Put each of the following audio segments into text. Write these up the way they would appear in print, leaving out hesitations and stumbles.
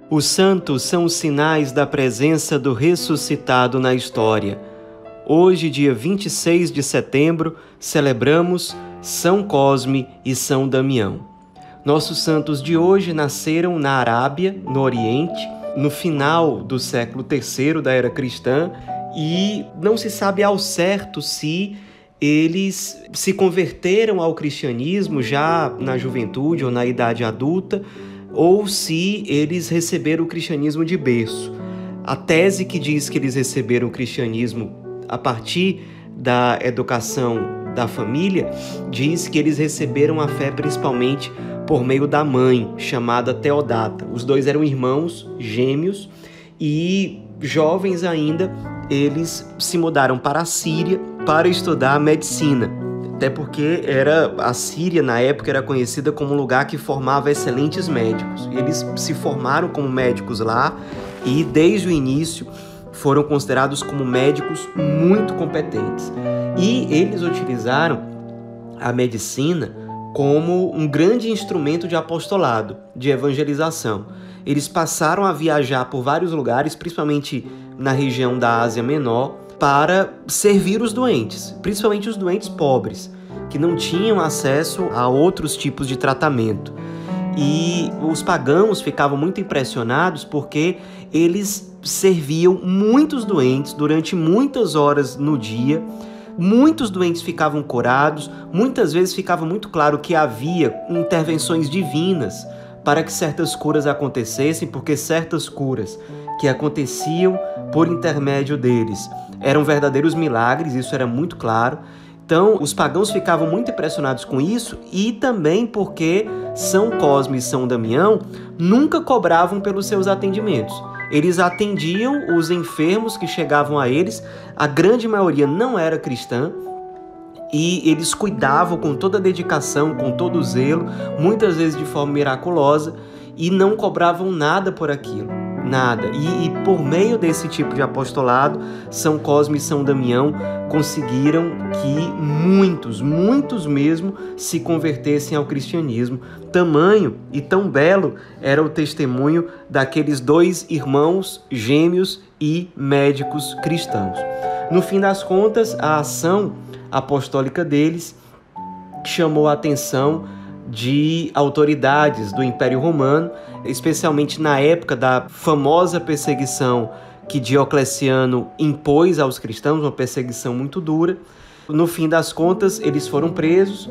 Os santos são os sinais da presença do ressuscitado na história. Hoje, dia 26 de setembro, celebramos São Cosme e São Damião. Nossos santos de hoje nasceram na Arábia, no Oriente, no final do século III da era cristã, e não se sabe ao certo se eles se converteram ao cristianismo já na juventude ou na idade adulta, ou se eles receberam o cristianismo de berço. A tese que diz que eles receberam o cristianismo a partir da educação da família diz que eles receberam a fé principalmente por meio da mãe, chamada Teodata. Os dois eram irmãos gêmeos e, jovens ainda, eles se mudaram para a Síria para estudar medicina. Até porque a Síria, na época, era conhecida como um lugar que formava excelentes médicos. Eles se formaram como médicos lá e, desde o início, foram considerados como médicos muito competentes. E eles utilizaram a medicina como um grande instrumento de apostolado, de evangelização. Eles passaram a viajar por vários lugares, principalmente na região da Ásia Menor, para servir os doentes, principalmente os doentes pobres, que não tinham acesso a outros tipos de tratamento. E os pagãos ficavam muito impressionados porque eles serviam muitos doentes durante muitas horas no dia. Muitos doentes ficavam curados, muitas vezes ficava muito claro que havia intervenções divinas para que certas curas acontecessem, porque certas curas que aconteciam por intermédio deles eram verdadeiros milagres, isso era muito claro. Então, os pagãos ficavam muito impressionados com isso e também porque São Cosme e São Damião nunca cobravam pelos seus atendimentos. Eles atendiam os enfermos que chegavam a eles, a grande maioria não era cristã, e eles cuidavam com toda a dedicação, com todo o zelo, muitas vezes de forma miraculosa, e não cobravam nada por aquilo, nada. E por meio desse tipo de apostolado, São Cosme e São Damião conseguiram que muitos mesmo se convertessem ao cristianismo. Tamanho e tão belo era o testemunho daqueles dois irmãos gêmeos e médicos cristãos. No fim das contas, a ação apostólica deles chamou a atenção de autoridades do Império Romano, especialmente na época da famosa perseguição que Diocleciano impôs aos cristãos, uma perseguição muito dura. No fim das contas, eles foram presos,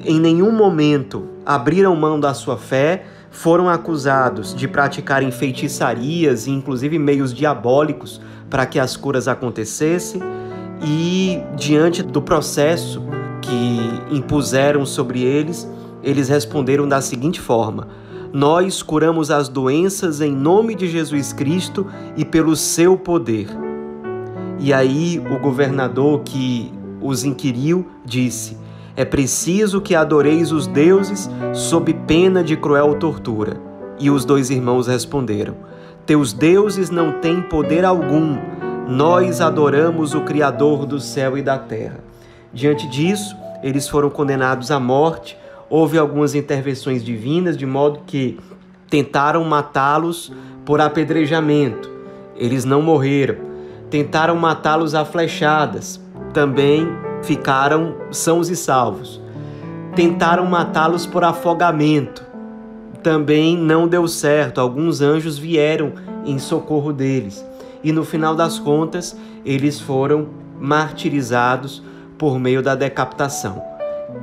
em nenhum momento abriram mão da sua fé, foram acusados de praticarem feitiçarias e inclusive meios diabólicos para que as curas acontecessem, e diante do processo que impuseram sobre eles, eles responderam da seguinte forma: nós curamos as doenças em nome de Jesus Cristo e pelo seu poder. E aí o governador que os inquiriu disse: é preciso que adoreis os deuses sob pena de cruel tortura. E os dois irmãos responderam: teus deuses não têm poder algum, nós adoramos o Criador do céu e da terra. Diante disso, eles foram condenados à morte. Houve algumas intervenções divinas, de modo que tentaram matá-los por apedrejamento. Eles não morreram. Tentaram matá-los a flechadas. Também ficaram sãos e salvos. Tentaram matá-los por afogamento. Também não deu certo. Alguns anjos vieram em socorro deles. E no final das contas, eles foram martirizados por meio da decapitação,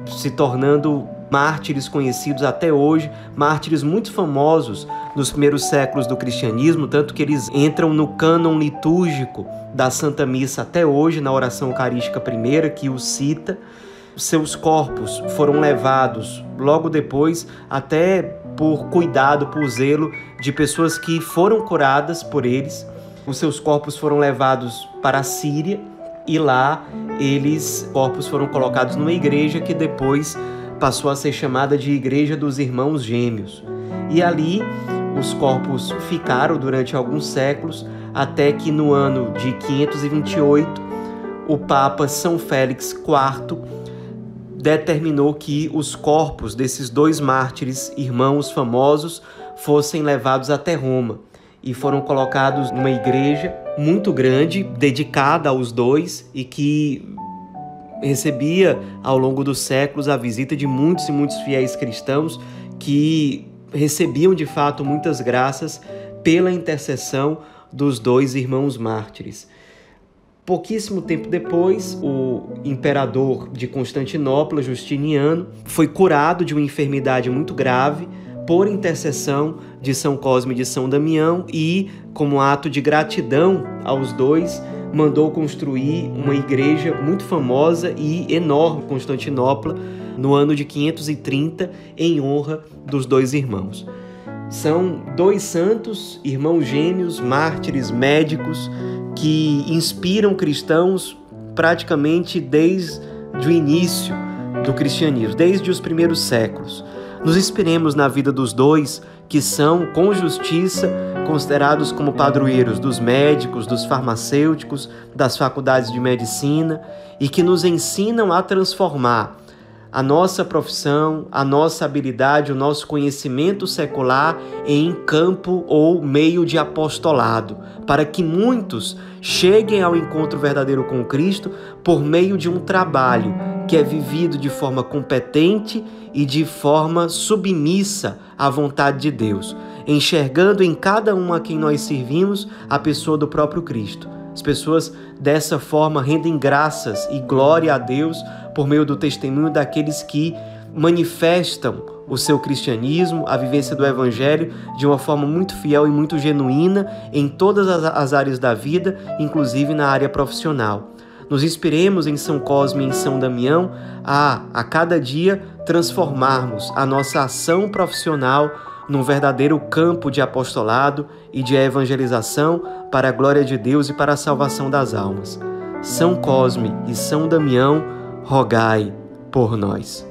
se tornando mártires conhecidos até hoje, mártires muito famosos nos primeiros séculos do cristianismo, tanto que eles entram no cânon litúrgico da Santa Missa até hoje, na oração eucarística primeira, que os cita. Seus corpos foram levados logo depois, até por cuidado, por zelo de pessoas que foram curadas por eles. Os seus corpos foram levados para a Síria e lá corpos foram colocados numa igreja que depois passou a ser chamada de Igreja dos Irmãos Gêmeos. E ali os corpos ficaram durante alguns séculos, até que no ano de 528 o Papa São Félix IV determinou que os corpos desses dois mártires irmãos famosos fossem levados até Roma e foram colocados numa igreja muito grande, dedicada aos dois e que recebia ao longo dos séculos a visita de muitos e muitos fiéis cristãos que recebiam de fato muitas graças pela intercessão dos dois irmãos mártires. Pouquíssimo tempo depois, o imperador de Constantinopla, Justiniano, foi curado de uma enfermidade muito grave por intercessão de São Cosme e de São Damião e, como ato de gratidão aos dois, mandou construir uma igreja muito famosa e enorme em Constantinopla no ano de 530 em honra dos dois irmãos. São dois santos, irmãos gêmeos, mártires, médicos, que inspiram cristãos praticamente desde o início do cristianismo, desde os primeiros séculos. Nos inspiremos na vida dos dois, que são, com justiça, considerados como padroeiros dos médicos, dos farmacêuticos, das faculdades de medicina e que nos ensinam a transformar a nossa profissão, a nossa habilidade, o nosso conhecimento secular em campo ou meio de apostolado, para que muitos cheguem ao encontro verdadeiro com Cristo por meio de um trabalho que é vivido de forma competente e de forma submissa à vontade de Deus, enxergando em cada um a quem nós servimos a pessoa do próprio Cristo. As pessoas dessa forma rendem graças e glória a Deus por meio do testemunho daqueles que manifestam o seu cristianismo, a vivência do Evangelho de uma forma muito fiel e muito genuína em todas as áreas da vida, inclusive na área profissional. Nos inspiremos em São Cosme e em São Damião a cada dia transformarmos a nossa ação profissional num verdadeiro campo de apostolado e de evangelização para a glória de Deus e para a salvação das almas. São Cosme e São Damião, rogai por nós.